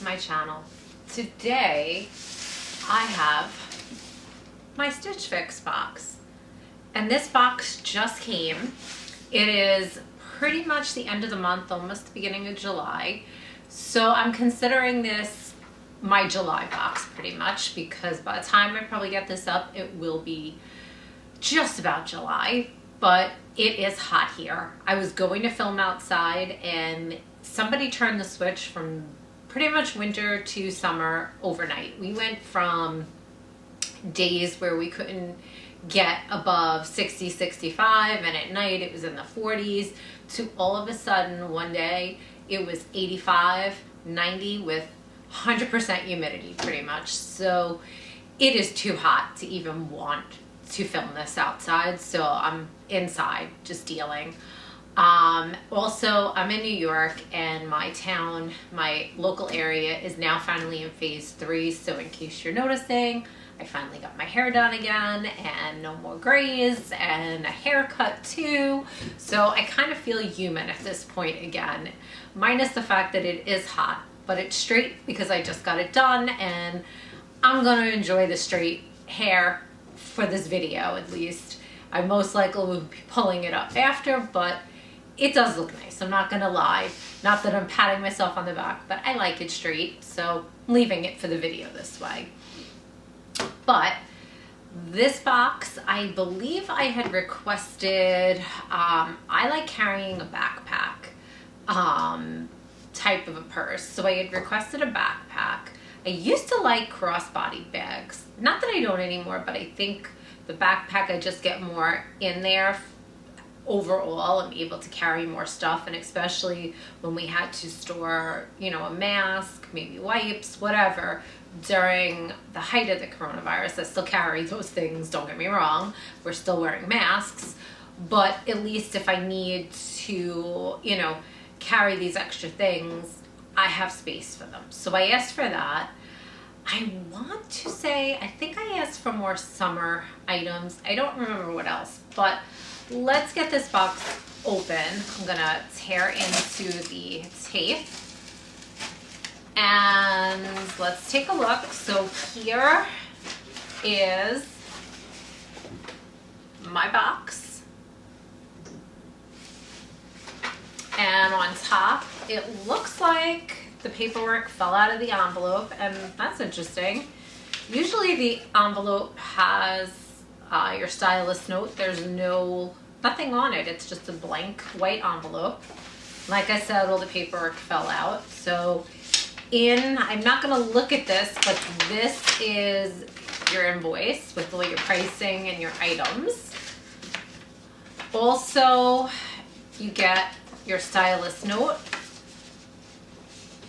to my channel. Today I have my Stitch Fix box, and this box just came. It is pretty much the end of the month, almost the beginning of July, so I'm considering this my July box pretty much, because by the time I probably get this up it will be just about July. But it is hot here. I was going to film outside and somebody turned the switch from pretty much winter to summer overnight. We went from days where we couldn't get above 60, 65, and at night it was in the 40s, to all of a sudden one day it was 85, 90 with 100% humidity pretty much. So it is too hot to even want to film this outside, so I'm inside just dealing. Also, I'm in New York, and my town, my local area is now finally in phase 3, so in case you're noticing, I finally got my hair done again, and no more grays, and a haircut too, so I kind of feel human at this point again, minus the fact that it is hot, but it's straight because I just got it done, and I'm gonna enjoy the straight hair for this video at least. I most likely will be pulling it up after, but it does look nice, I'm not gonna lie. Not that I'm patting myself on the back, but I like it straight, so I'm leaving it for the video this way. But this box, I believe I had requested, I like carrying a backpack type of a purse, so I had requested a backpack. I used to like crossbody bags. Not that I don't anymore, but I think the backpack, I just get more in there. Overall, I'm able to carry more stuff, and especially when we had to store, you know, a mask, maybe wipes, whatever, during the height of the coronavirus. I still carry those things, don't get me wrong. We're still wearing masks, but at least if I need to, you know, carry these extra things, I have space for them. So I asked for that. I want to say, I think I asked for more summer items. I don't remember what else, but let's get this box open. I'm gonna tear into the tape and let's take a look. So here is my box. And on top, it looks like the paperwork fell out of the envelope, and that's interesting. Usually the envelope has your stylist note. There's nothing on it. It's just a blank white envelope. Like I said, all the paperwork fell out. So I'm not gonna look at this, but this is your invoice with all your pricing and your items. Also, you get your stylist note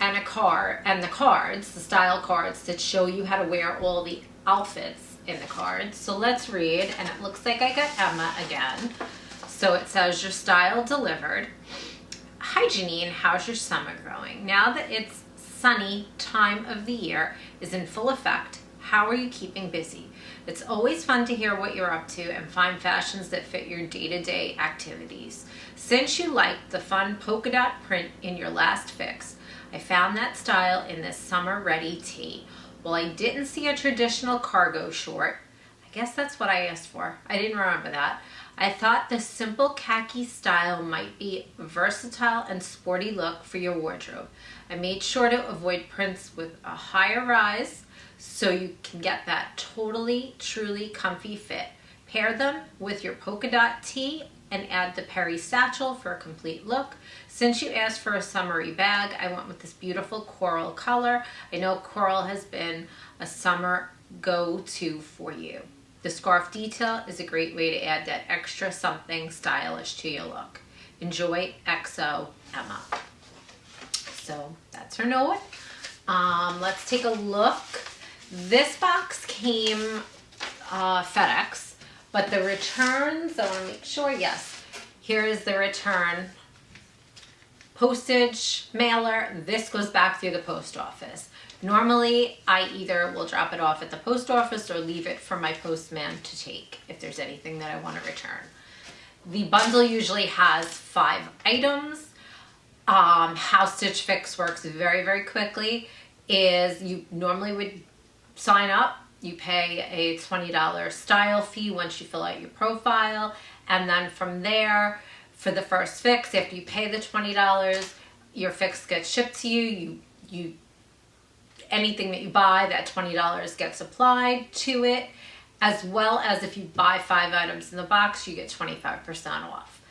and a card, and the cards, the style cards that show you how to wear all the outfits in the cards. So let's read, and it looks like I got Emma again. So it says, your style delivered. Hi Janine, how's your summer going? Now that it's sunny time of the year is in full effect, how are you keeping busy? It's always fun to hear what you're up to and find fashions that fit your day-to-day activities. Since you liked the fun polka dot print in your last fix, I found that style in this summer ready tee. Well, I didn't see a traditional cargo short. I guess that's what I asked for. I didn't remember that. I thought the simple khaki style might be a versatile and sporty look for your wardrobe. I made sure to avoid prints with a higher rise so you can get that totally, truly comfy fit. Pair them with your polka dot tee and add the Perry satchel for a complete look. Since you asked for a summery bag, I went with this beautiful coral color. I know coral has been a summer go-to for you. The scarf detail is a great way to add that extra something stylish to your look. Enjoy, XO, Emma. So that's her note. Let's take a look. This box came FedEx, but the returns, I want to make sure, yes, here is the return. Postage, mailer, this goes back through the post office. Normally, I either will drop it off at the post office or leave it for my postman to take if there's anything that I want to return. The bundle usually has 5 items. How Stitch Fix works very, very quickly is you normally would sign up, you pay a $20 style fee once you fill out your profile, and then from there, for the first fix, after you pay the $20, your fix gets shipped to you. Anything that you buy, that $20 gets applied to it, as well as if you buy 5 items in the box, you get 25% off.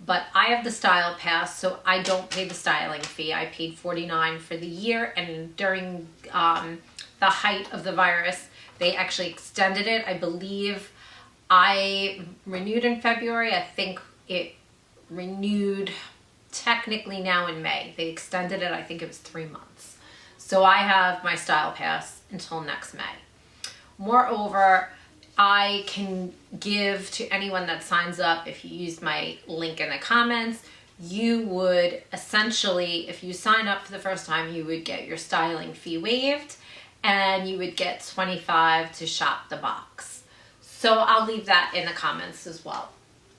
But I have the Style Pass, so I don't pay the styling fee. I paid $49 for the year, and during the height of the virus, they actually extended it. I believe I renewed in February. I think it renewed technically now in May. They extended it, I think it was 3 months. So I have my Style Pass until next May. Moreover, I can give to anyone that signs up, if you use my link in the comments, you would essentially, if you sign up for the first time, you would get your styling fee waived, and you would get $25 to shop the box. So I'll leave that in the comments as well.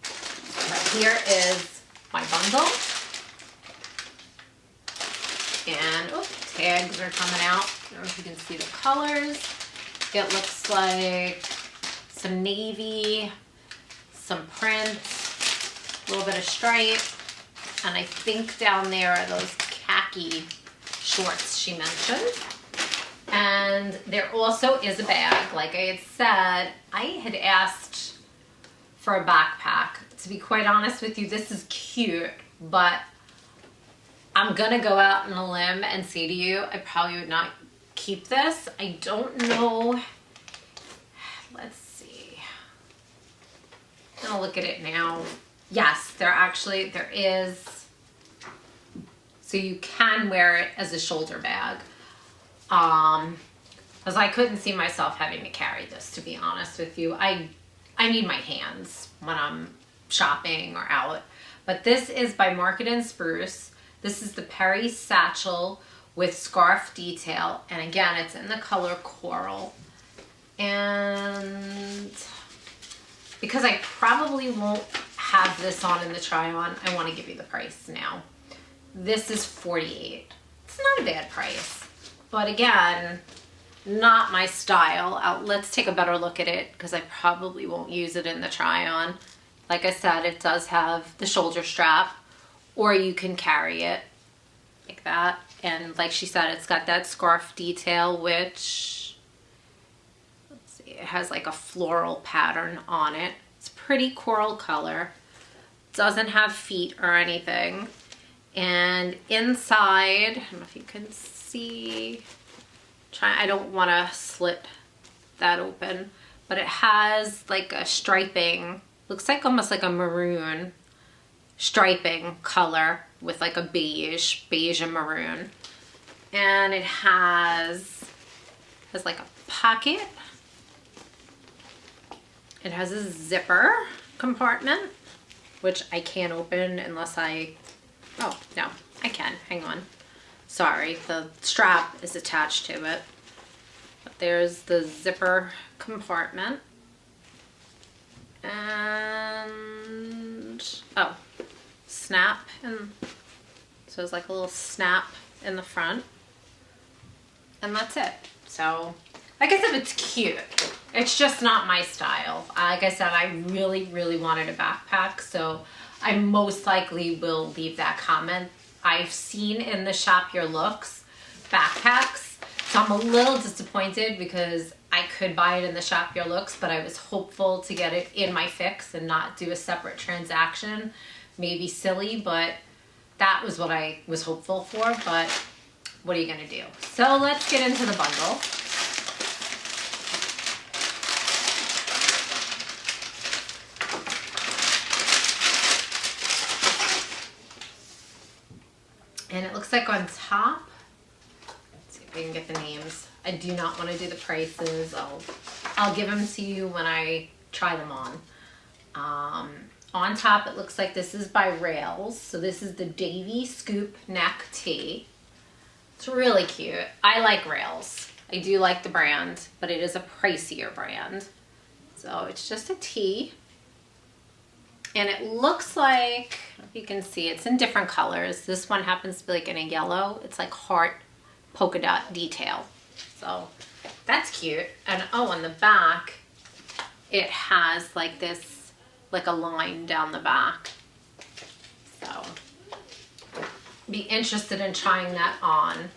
But here is my bundle. And, oh, tags are coming out. I don't know if you can see the colors. It looks like some navy, some print, a little bit of stripe, and I think down there are those khaki shorts she mentioned. And there also is a bag. Like I had said, I had asked for a backpack. To be quite honest with you, this is cute, but I'm gonna go out on a limb and say to you, I probably would not keep this. I don't know. Let's see. I'm gonna look at it now. Yes, there is. So you can wear it as a shoulder bag. Because I couldn't see myself having to carry this, to be honest with you. I need my hands when I'm shopping or out. But this is by Market & Spruce. This is the Perry Satchel with scarf detail. And again, it's in the color coral. And because I probably won't have this on in the try on, I want to give you the price now. This is $48. It's not a bad price. But again, not my style. Let's take a better look at it because I probably won't use it in the try on. Like I said, it does have the shoulder strap, or you can carry it like that. And like she said, it's got that scarf detail, which, let's see, it has like a floral pattern on it. It's pretty coral color. Doesn't have feet or anything. And inside, I don't know if you can see, I don't want to slit that open, but it has like a striping, looks like almost like a maroon striping color with like a beige and maroon. And it has like a pocket. It has a zipper compartment, which I can't open unless oh, no, I can, hang on. Sorry, the strap is attached to it. But there's the zipper compartment. And, oh, snap. And so it's like a little snap in the front. And that's it. So, like I said, it's cute. It's just not my style. Like I said, I really, really wanted a backpack. So I most likely will leave that comment. I've seen in the Shop Your Looks backpacks, so I'm a little disappointed because I could buy it in the Shop Your Looks, but I was hopeful to get it in my fix and not do a separate transaction. Maybe silly, but that was what I was hopeful for, but what are you gonna do? So let's get into the bundle. And it looks like on top, let's see if I can get the names. I do not want to do the prices. I'll give them to you when I try them on. On top, it looks like this is by Rails. So this is the Davie Scoop Neck Tee. It's really cute. I like Rails. I do like the brand, but it is a pricier brand. So it's just a tee. And it looks like, I don't know if you can see, it's in different colors. This one happens to be like in a yellow. It's like heart polka dot detail. So that's cute. And oh, on the back, it has like this, like a line down the back. So be interested in trying that on.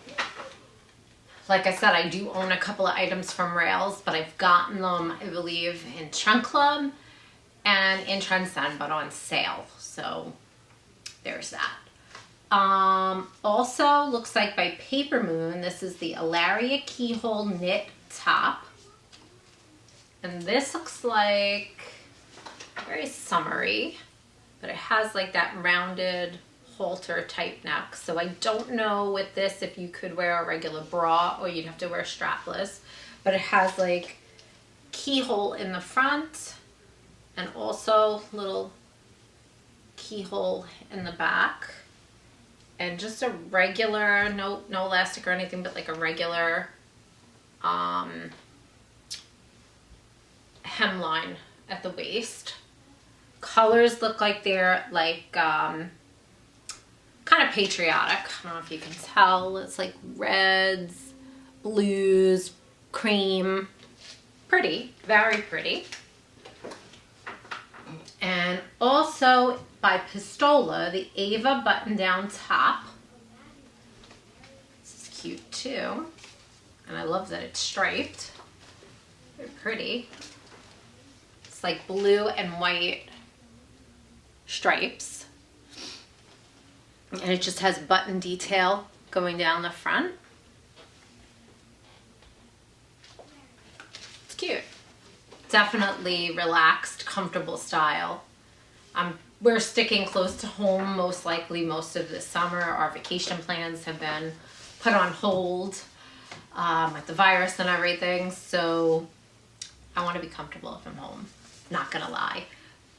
Like I said, I do own a couple of items from Rails, but I've gotten them, I believe, in Trunk Club and in Transcend, but on sale. So there's that. Also looks like by PAPERMOON, this is the Elaria Keyhole Knit Top. And this looks like very summery, but it has like that rounded halter type neck. So I don't know with this if you could wear a regular bra or you'd have to wear strapless, but it has like keyhole in the front and also little keyhole in the back, and just a regular, no elastic or anything, but like a regular hemline at the waist. Colors look like they're like kind of patriotic. I don't know if you can tell. It's like reds, blues, cream. Pretty, very pretty. And also by PISTOLA, the Ava button-down top. This is cute too. And I love that it's striped. Very pretty. It's like blue and white stripes. And it just has button detail going down the front. It's cute. Definitely relaxed, comfortable style. We're sticking close to home most likely most of this summer. Our vacation plans have been put on hold with the virus and everything. So I want to be comfortable if I'm home, not gonna lie.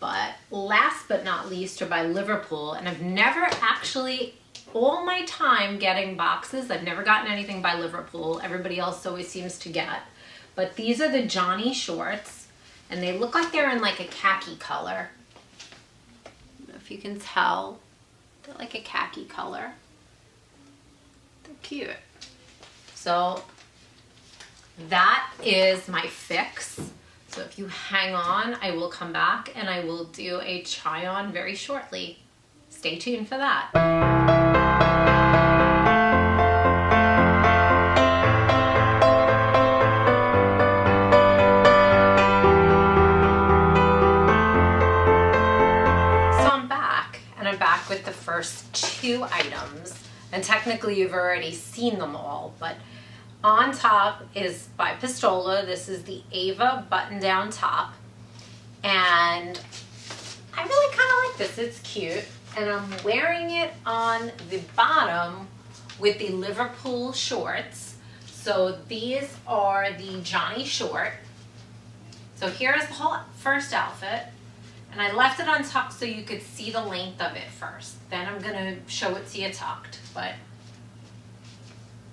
But last but not least are by Liverpool, and I've never actually, all my time getting boxes, I've never gotten anything by Liverpool. Everybody else always seems to get. But these are the Johnny shorts, and they look like they're in like a khaki color. I don't know if you can tell. They're like a khaki color. They're cute. So that is my fix. So if you hang on, I will come back and I will do a try on very shortly. Stay tuned for that. So I'm back, and I'm back with the first two items. And technically you've already seen them all, but on top is by PISTOLA. This is the Ava button-down top. And I really kind of like this. It's cute. And I'm wearing it on the bottom with the Liverpool shorts. So these are the Johnny short. So here's the whole first outfit. And I left it untucked so you could see the length of it first. Then I'm going to show it to you tucked. But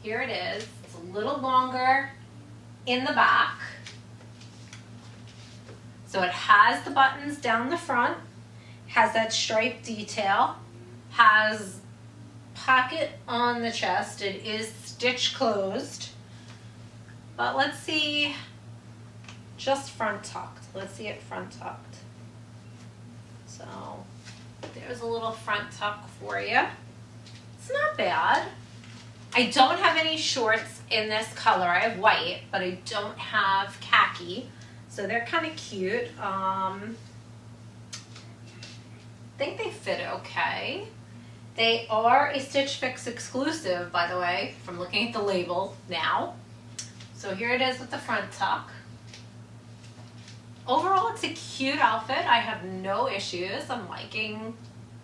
here it is. A little longer in the back. So it has the buttons down the front, has that striped detail, has pocket on the chest. It is stitch closed. But let's see, just front tucked. Let's see it front tucked. So there's a little front tuck for you. It's not bad. I don't have any shorts in this color. I have white, but I don't have khaki. So they're kind of cute. I think they fit okay. They are a Stitch Fix exclusive, by the way, from looking at the label now. So here it is with the front tuck. Overall, it's a cute outfit. I have no issues. I'm liking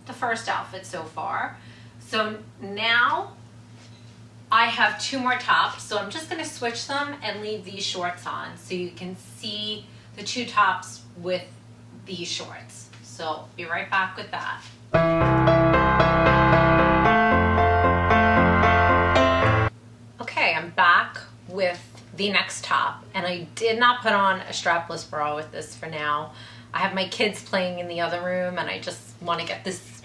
the first outfit so far. So now I have two more tops, so I'm just gonna switch them and leave these shorts on so you can see the two tops with these shorts. So be right back with that. Okay, I'm back with the next top, and I did not put on a strapless bra with this for now. I have my kids playing in the other room, and I just want to get this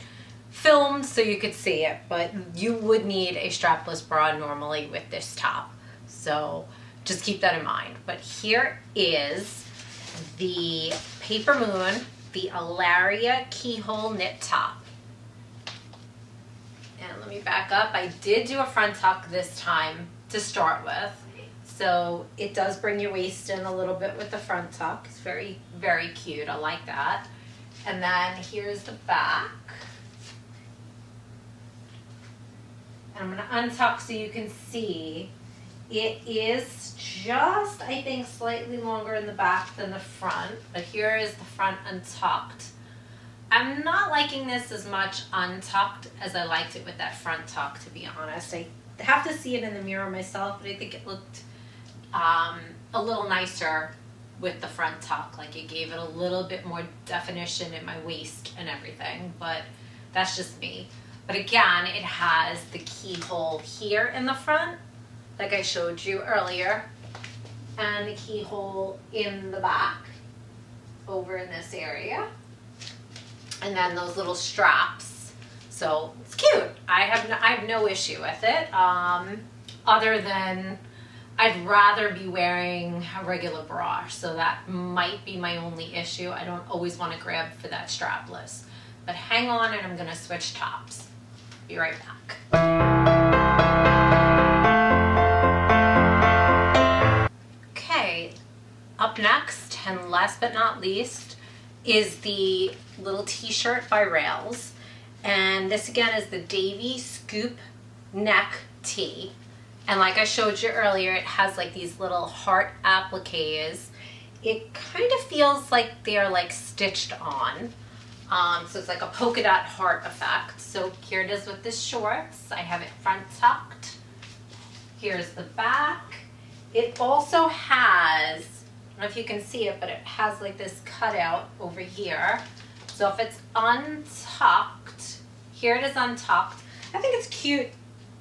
filmed so you could see it, but you would need a strapless bra normally with this top. So just keep that in mind. But here is the PAPERMOON, the Elaria Keyhole knit top. And let me back up. I did do a front tuck this time to start with. So it does bring your waist in a little bit with the front tuck. It's very, very cute. I like that. And then here's the back. And I'm going to untuck so you can see. It is just, I think, slightly longer in the back than the front. But here is the front untucked. I'm not liking this as much untucked as I liked it with that front tuck, to be honest. I have to see it in the mirror myself, but I think it looked a little nicer with the front tuck. Like it gave it a little bit more definition in my waist and everything, but that's just me. But again, it has the keyhole here in the front, like I showed you earlier, and the keyhole in the back over in this area. And then those little straps. So it's cute. I have no issue with it. Other than I'd rather be wearing a regular bra. So that might be my only issue. I don't always want to grab for that strapless. But hang on and I'm going to switch tops. Be right back. Okay, up next and last but not least is the little t-shirt by Rails, and this again is the Davie scoop neck tee, and like I showed you earlier, it has like these little heart appliques. It kind of feels like they're like stitched on, so it's like a polka dot heart effect. So here it is with the shorts. I have it front tucked. Here's the back. It also has, I don't know if you can see it, but it has like this cutout over here. So if it's untucked, here it is untucked. I think it's cute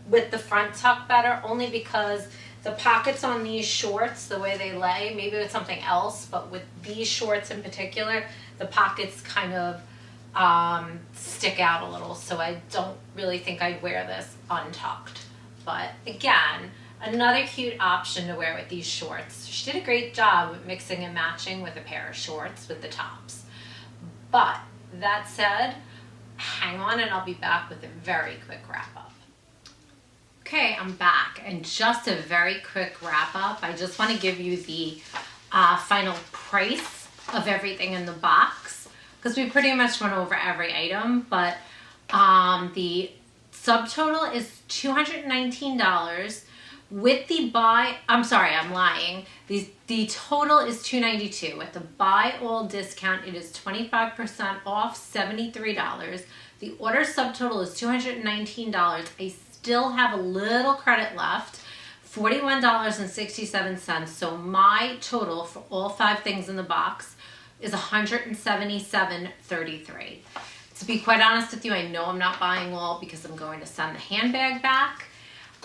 with the front tuck better, only because the pockets on these shorts, the way they lay, maybe with something else, but with these shorts in particular, the pockets kind of stick out a little. So I don't really think I'd wear this untucked. But again, another cute option to wear with these shorts. She did a great job with mixing and matching with a pair of shorts with the tops. But that said, hang on and I'll be back with a very quick wrap up. Okay, I'm back, and just a very quick wrap up. I just want to give you the final price of everything in the box, because we pretty much went over every item, but the subtotal is $219. With the buy, I'm sorry, I'm lying. The total is $292. With the buy all discount, it is 25% off, $73. The order subtotal is $219. I still have a little credit left, $41.67. So my total for all 5 things in the box is $177.33. To be quite honest with you, I know I'm not buying all because I'm going to send the handbag back.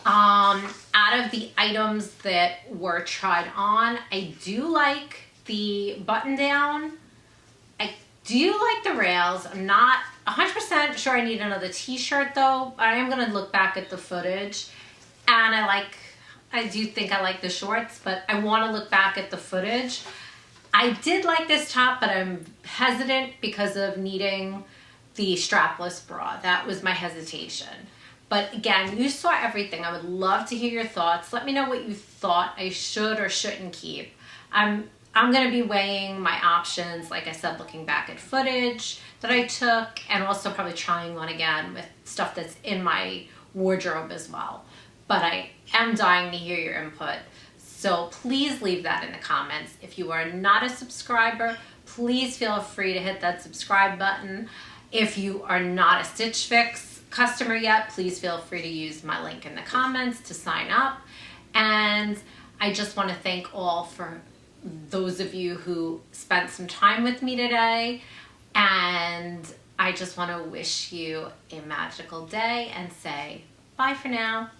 Out of the items that were tried on, I do like the button down. I do like the rails. I'm not 100% sure I need another t-shirt though. I am going to look back at the footage, and I do think I like the shorts, but I want to look back at the footage. I did like this top, but I'm hesitant because of needing the strapless bra. That was my hesitation. But again, you saw everything. I would love to hear your thoughts. Let me know what you thought I should or shouldn't keep. I'm going to be weighing my options, like I said, looking back at footage that I took, and also probably trying on again with stuff that's in my wardrobe as well. But I am dying to hear your input. So please leave that in the comments. If you are not a subscriber, please feel free to hit that subscribe button. If you are not a Stitch Fix customer yet, please feel free to use my link in the comments to sign up. And I just want to thank all for those of you who spent some time with me today, and I just want to wish you a magical day and say bye for now.